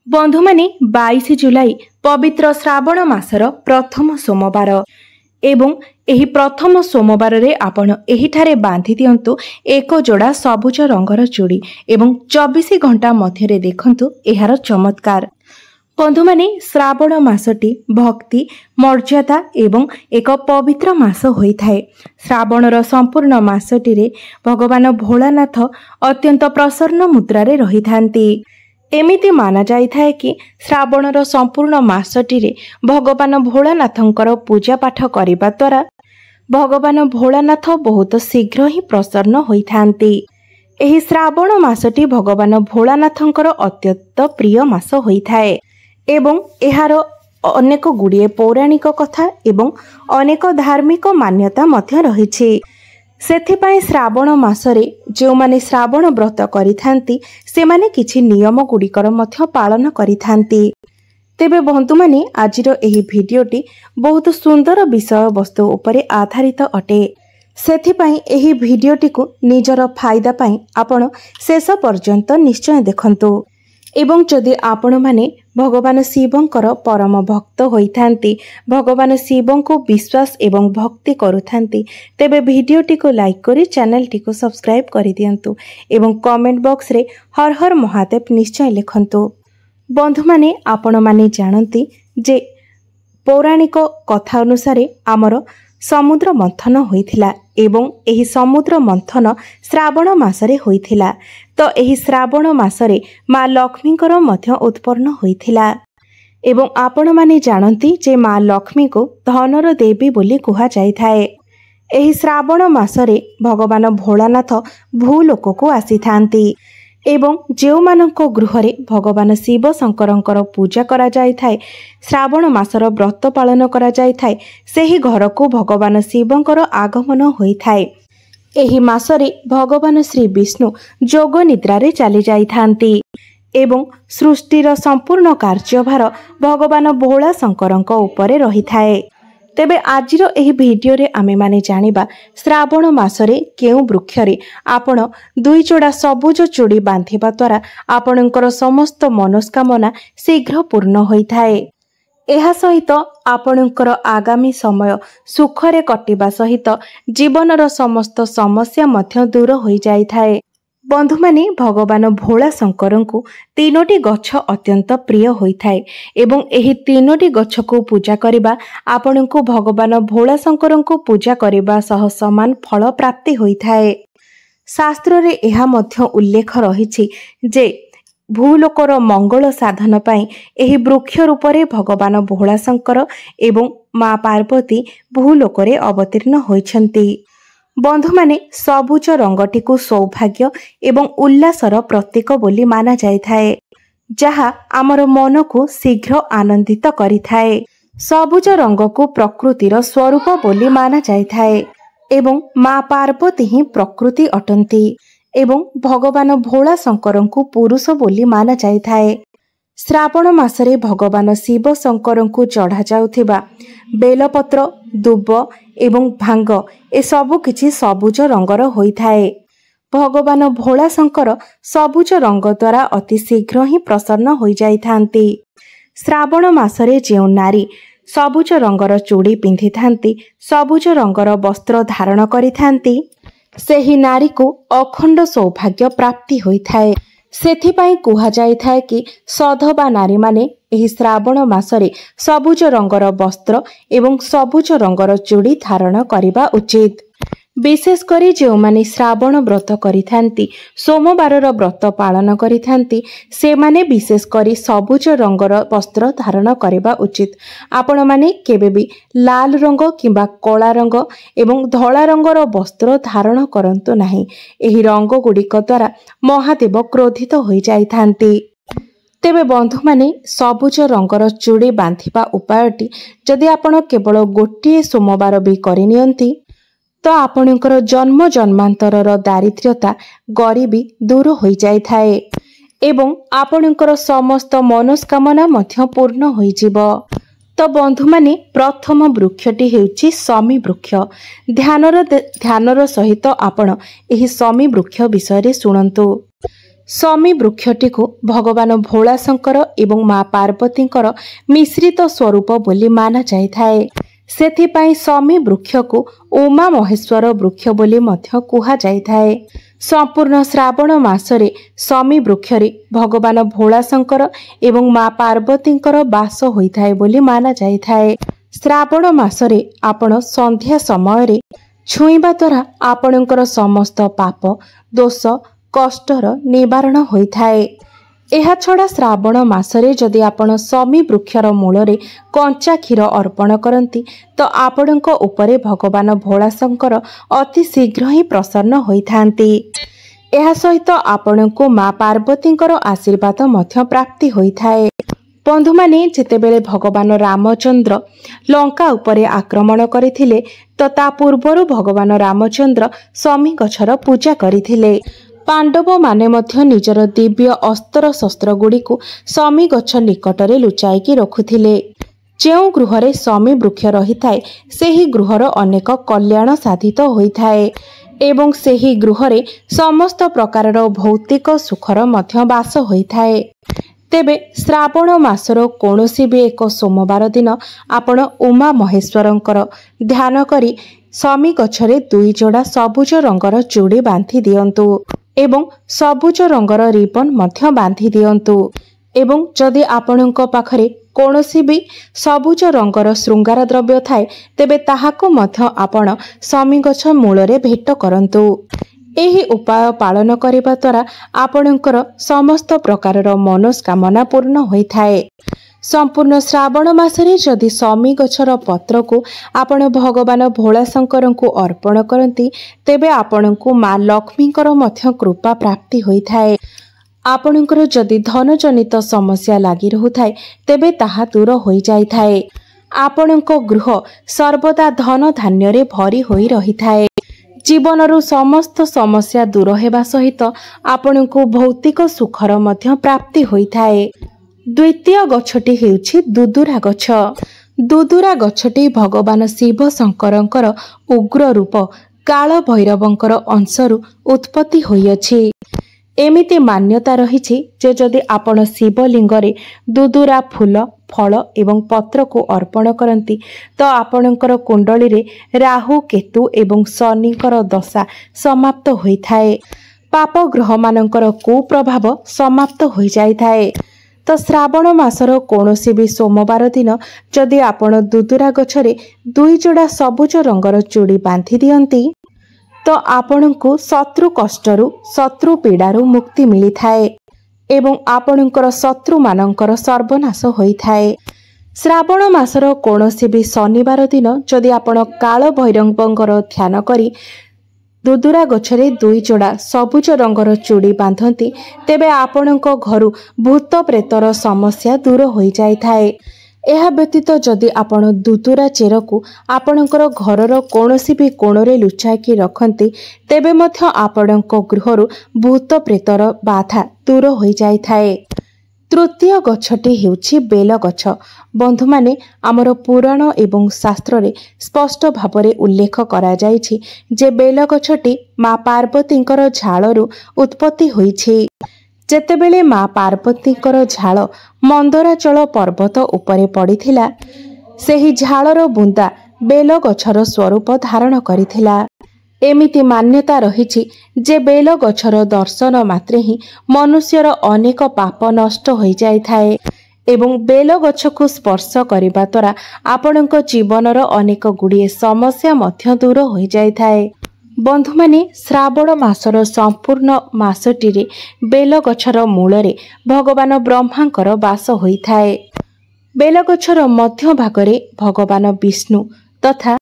बंधु माने 22 जुलाई पवित्र श्रावण मासर प्रथम सोमवार एवं एही प्रथम सोमवार रे आपण एहिठारे बांधि दियंतु एक जोड़ा सबुज रंगर चूड़ी एवं 24 घंटा मध्य देखंतु एहार चमत्कार। बंधु माने श्रावण मासटी भक्ति मर्यादा एवं एक पवित्र मास होइथाए। श्रावणर संपूर्ण मासटी रे भगवान भोलानाथ अत्यंत प्रसन्न मुद्रारे रहिथांती। एमिति माना जाई थाए कि श्रावणर संपूर्ण मासटी रे भगवान भोलानाथंकर पूजा पाठ करिबा द्वारा भगवान भोलानाथ बहुत शीघ्र ही प्रसन्न होइथांती। एही श्रावण मासटी भगवान भोलानाथंकर अत्यंत प्रिय मास होइथाए एवं एहार अनेक गुड़िए पौराणिक कथा एवं अनेक धार्मिक मान्यता मध्य रहिछि। सेथिपाई श्रावण मासरे जो माने श्रावण व्रत करिथांती सेमाने किछि नियम गुड़िकर मध्य पालन करिथांती। तेबे बंधु माने आजिर एही भिडियोटी बहुत सुंदर विषय वस्तु उपरे आधारित अटे। सेथिपाई एही भिडियोटी को निजर फायदा पाई आपण शेष पर्यंत निश्चय देखंतु एवं जदि आपण माने भगवान शिवंकर परम भक्त होइथांती भगवान शिवं को विश्वास एवं भक्ति करुथांती तेबे भिडियोटी को लाइक करी चैनल टी को सब्सक्राइब करि दियंतु एवं कमेंट बॉक्स रे हर हर महादेव निश्चय लिखंतु। बंधु माने आपण माने जानती जे पौराणिक कथा अनुसार आमर समुद्र मंथन होइथिला एवं एही समुद्र मंथन श्रावण मासरे होइथिला। तो एही श्रावण मासरे माँ लक्ष्मीकर मध्य उत्पन्न होइथिला एवं आपण माने जानती जे माँ लक्ष्मी को धनर देवी बोली कुहा जाइथाए। एही श्रावण मासरे भगवान भोलानाथ भूलोक को आसीथांती एवं जो मानक गृहरे भगवान शिव शंकरंकर पूजा करा जाइथाए श्रावण मासर व्रत पालन करा जाइथाए सेही घर को भगवान शिवंकर आगमन होइथाए। एही मासरे भगवान श्री विष्णु जोग निद्रारे चली जाइथांती एवं सृष्टिर संपूर्ण कार्यभार भगवान भोला शंकरंक उपरे रहिथाए। तेबे आजिर एही भिडियो रे आमे माने जानिबा श्रावण मासरे केउ वृक्षरे आपण दुई जोड़ा सबुज चूड़ी बांधिबा द्वारा आपणकर समस्त मनोस्कामना शीघ्र पूर्ण होइथाए। एहा सहित आपणकर आगामी समय सुखरे कटिबा सहित जीवनर समस्त समस्या मध्य दूर होई जाइथाए। बंधु माने भगवान भोला शंकरंकु तीनोटी गछ अत्यंत प्रिय होइथाए एवं एही तीनोटी गछ को पूजा करिबा आपणको भगवान भोला शंकरंकु पूजा करिबा सह समान फल प्राप्ति होइथाए। शास्त्र रे एहा मध्य उल्लेख रहिछि जे भूलोकर मंगल साधन पाई एही वृक्ष रूपरे भगवान भोला शंकर एवं माँ पार्वती भूलोकरे अवतीर्ण होइछन्ति। बंधु माने सबुज रंगटी को सौभाग्य एवं उल्लासर प्रतीक बोली माना जाइथाए जहा आमर मन को शीघ्र आनंदित करिथाए। सबुज रंग को प्रकृतिर स्वरूप बोली माना जाइथाए एवं माँ पार्वती ही प्रकृति अटंती एवं भगवान भोला शंकरंकु पुरुष बोली माना जाइथाए। श्रावण मासरे भगवान शिव शंकरंकु चढ़ा जाउथिबा बेलपत्र दुब एवं भांग ए सबु किछि सबुज रंगर होइथाए। भगवान भोला शंकर सबुज रंग द्वारा अति शीघ्र ही प्रसन्न होई जाइथांती। श्रावण मासरे जेउ नारी सबुज रंगर चूड़ी पिंधि थांती सबुज रंगर वस्त्र धारण करिथांती सेही नारी को अखंड सौभाग्य प्राप्ति होइथाए। सेथिपाई कुहा जाइथाए कि सधवा नारी माने एही श्रावण मासरे सबुज रंगर वस्त्र एवं सबुज रंगर चूड़ी धारण करिबा उचित। विशेष करी जो माने श्रावण व्रत करिथांती सोमवारर व्रत पालन करिथांती से माने विशेष करी सबुज रंगर वस्त्र धारण करिबा उचित। आपण माने केबे भी लाल रंग किंबा कला रंग एवं धला रंगर वस्त्र धारण करंतु नाही। एही रंग गुड़िक द्वारा महादेव क्रोधित होई जाइथांती। तेबे बंधु माने सबुज रंगर चूड़ी बांधिबा उपायटी जदि आपण केवल गोटिए सोमवार भी करिनियंती तो आपणकर जन्म जन्मांतरर दारिद्र्यता गरीबी दूर होई जाइथाए एवं आपणकर समस्त मनोस्कामना मध्य पूर्ण होई जिवो। तो बंधु माने प्रथम वृक्षटी हेउची शमी वृक्ष। ध्यानर सहित आपण एही शमी वृक्ष विषय रे सुनंतु। शमी वृक्षटी को भगवान भोलाशंकर एवं माँ पार्वतींकर मिश्रित स्वरूप बोली माना जाए। सेथिपाई शमी वृक्ष को उमा महेश्वर वृक्ष बोली मध्य कुहा जाए। संपूर्ण श्रावण मासरे शमी वृक्षरे भगवान भोलाशंकर एवं माँ पार्वतींकर बास होइथाए बोली माना जाए। श्रावण मासरे आपण संध्या समय छुईबा द्वारा आपणकर समस्त पाप दोष कष्टर निवारण होइथाए। एहा छड़ा श्रावण मासरे जदि आपण शमी वृक्षर मूलरे कंचा क्षीर अर्पण करती तो आपणक उपरे भगवान भोलाशंकर अति शीघ्र ही प्रसन्न होइथांती। एहा सहित आपणको माँ पार्वतींकर आशीर्वाद मध्य प्राप्ति होइथाए। बंधु माने जेतेबेले भगवान रामचंद्र लंका उपरे आक्रमण करथिले तो ता पूर्वरु भगवान रामचंद्र शमी गछर पूजा करथिले। पांडव माने मध्य निजर दिव्य अस्त्र शस्त्र गुड़ी को शमी गछ निकटरे लुचाईकी रखुथिले। जेउ गृहरे शमी वृक्ष रहिथाए सेही गृहर अनेक कल्याण साधित होइथाए एवं सेही गृहरे समस्त प्रकारर भौतिक सुखर मध्य बास होइथाए। तेबे श्रावण मासर कौनसी भी एक सोमवार दिन आपण उमा महेश्वरंकर ध्यान करी शमी गछरे 2 जोड़ा सबुज रंगर चूड़ी बांधी दियंतु एवं सबुज रंगर रिबन मध्य बांधी दियंतु एवं जदि आपणक पाखरे कौनसी भी सबुज रंगर श्रृंगार द्रव्य थाए तेबे ताहाको मध्य आपण शमी गछ मूलरे भेट करंतु। एही उपाय पालन करिबा द्वारा आपणकर समस्त प्रकारर मनोस्कामना पूर्ण होइथाए। संपूर्ण श्रावण मासरे जदि शमी गछर पत्र को आपण भगवान भोलाशंकर को अर्पण करती तेबे आपणको माँ लक्ष्मीकर मध्य कृपा प्राप्ति होइथाए। आपणकर जदि धन जनित समस्या लागि रहुथाए तेबे ताहा दूर होई जाइथाए। आपणको गृह सर्वदा धन धान्यरे भरी होई रहिथाए। जीवनरु समस्त समस्या दूर हेबा सहित आपणको भौतिक सुखर मध्य प्राप्ति होइथाए। द्वितीय गछटी हेउछि दुदुरा गछ। दुदुरा गछटी भगवान शिव शंकरंकर उग्र रूप काल भैरवंकर अंशरु उत्पत्ति होइअछि। एमिति मान्यता रहिछि जे जदि आपण शिवलिंगरे दुदुरा फूल फल एवं पत्र को अर्पण करती तो आपणकर कुंडली रे राहु केतु एवं शनिकर दशा समाप्त होइथाए। पाप ग्रह मानकर कुप्रभाव समाप्त होई जाइथाए। तो श्रावण मासर कौनसी भी सोमवार दिन जदि आपण दुदुरा गछरे 2 जोड़ा सबुज रंगर चूड़ी बांधी दियंती तो आपणको शत्रु कष्टरु शत्रु पीड़ारु मुक्ति मिलिथाए एवं आपणकर शत्रु मानकर सर्वनाश होइथाए। श्रावण मासर कौनसी भी शनिवार दिन जदि आपण काल भैरवंकर ध्यान करी दुदुरा गछरे 2 जोड़ा सबुज रंगर चूड़ी बांधती तेबे आपणको घरु भूत प्रेतर समस्या दूर होई जाइथाए। एहा व्यतीत जदि आपण दुदुरा चेर को आपणकर घरर कौनसी भी कोणरे लुचाकी रखती तेबे मध्य आपणको गृहरु भूत प्रेतर बाधा दूर होई जाइथाए। तृतीय गछटी हेउछि बेल गछ। बंधु माने आमर पुराण एवं शास्त्र रे स्पष्ट भावरे उल्लेख करा जाइछि जे बेल गछटी माँ पार्वतींकर झालरू उत्पत्ति होइछि। जेतेबेले माँ पार्वतींकर झाल मंदराचल पर्वत उपरे पड़िथिला सेही झालर बुंदा बेल गछर स्वरूप धारण करिथिला। एमिति मान्यता रहिछि जे बेल गछर दर्शन मात्रे ही मनुष्यर अनेक पाप नष्ट होई जाइथाए एवं बेल गछ को स्पर्श करिबा द्वारा आपणक जीवनर अनेक गुड़िए समस्या मध्य दूर होई जाइथाए। बंधु माने श्रावण मासर संपूर्ण मासटी बेल गछर मूलरे भगवान ब्रह्मांकर बास होइथाए। बेल गछर मध्य भागरे भगवान विष्णु तथा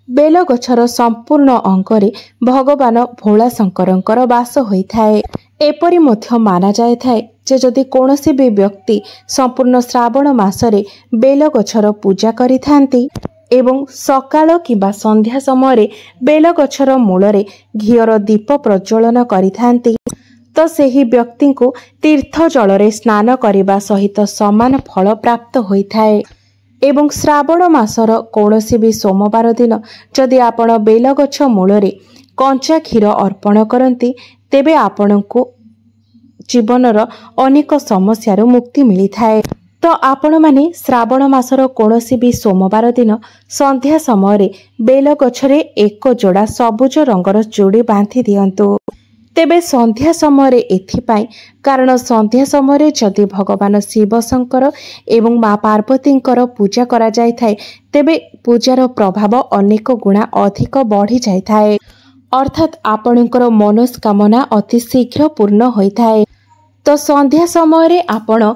बेल गछर संपूर्ण अंगरे भगवान भोलाशंकरंकर बास होइथाए। एपरि मध्य माना जाइथाए जे जदि कौनसी भी व्यक्ति संपूर्ण श्रावण मासरे बेल गछर पूजा करिथांती एवं सकाळ किबा संध्या समय बेल गछर मूलरे घियर दीप प्रज्वलन करिथांती तो सेही व्यक्ति को तीर्थ जलरे स्नान करिबा सहित समान फल प्राप्त होइथाए। एवं श्रावण मासर कौनसी भी सोमवार दिन जदि आपण बेल गछ मूलरे कंचा क्षीर अर्पण करती तेबे आपणको जीवनर अनेक समस्यार मुक्ति मिली थाए। तो आपण माने श्रावण मासर कोनोसी भी सोमवार दिन संध्या समय बेल गछरे एक जोड़ा सबुज रंगर चूड़ी बांधि दियंतु। तेबे संध्या समय एथिपाई कारण संध्या समय जदि भगवान शिव शंकर एवं माँ पार्वतींकर पूजा करा जाय थाए तेबे पूजार प्रभाव अनेक गुणा अधिक बढ़ी जाय थाए, अर्थात आपणकर मनोस्कामना अति शीघ्र पूर्ण होइथाए। तो संध्या समय आपण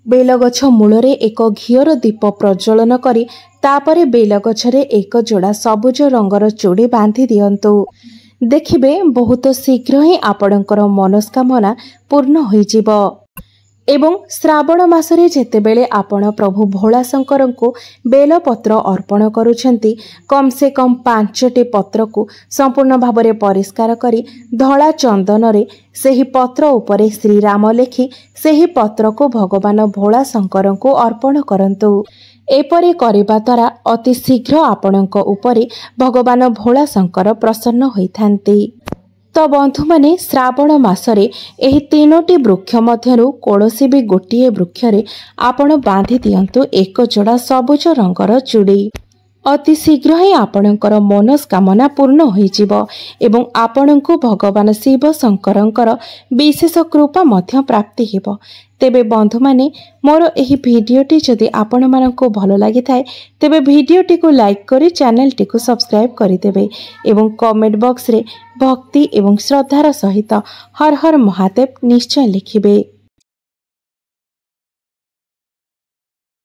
बेलगछ मूलरे एक घीर दीप प्रज्वलन करी तापरे बेलगछरे एक जोड़ा सबुज रंगर चूड़ी बांधि दियंतु। देखिबे बहुत शीघ्र ही आपणकर मनोस्कामना पूर्ण होइजिबो। एवं श्रावण मासरे जेतेबेले आपण प्रभु भोला शंकर को बेलपत्र अर्पण करुछंती कम से कम 5टी पत्र को संपूर्ण भावरे परिष्कार करी धला चंदन रे सेही पत्र उपरे श्री राम लेखि सेही पत्र को भगवान भोला शंकर को अर्पण करंतु। एपरि करिबा द्वारा अति शीघ्र आपणक उपरे भगवान भोला शंकर प्रसन्न होइथांती। तो बंधु माने श्रावण मासरे एही 3टी वृक्ष मध्यरु कोनोसी भी गोटिए वृक्षरे आपण बांधि दियंतु एक जोड़ा सबुज रंगर चूड़ी। अति शीघ्र ही आपणकर मनोस्कामना पूर्ण होइजिबो एवं आपणको भगवान शिव शंकरंकर विशेष कृपा मध्य प्राप्ति हेबो। तेबे बंधु माने मोर एही भिडियोटी जदि आपण माननको भलो लागि थाए तेबे भिडियोटी को लाइक करी चैनल टी को सब्सक्राइब करि देबे एवं कमेंट बॉक्स रे भक्ति एवं श्रद्धार सहित हर हर महादेव निश्चय लिखिबे।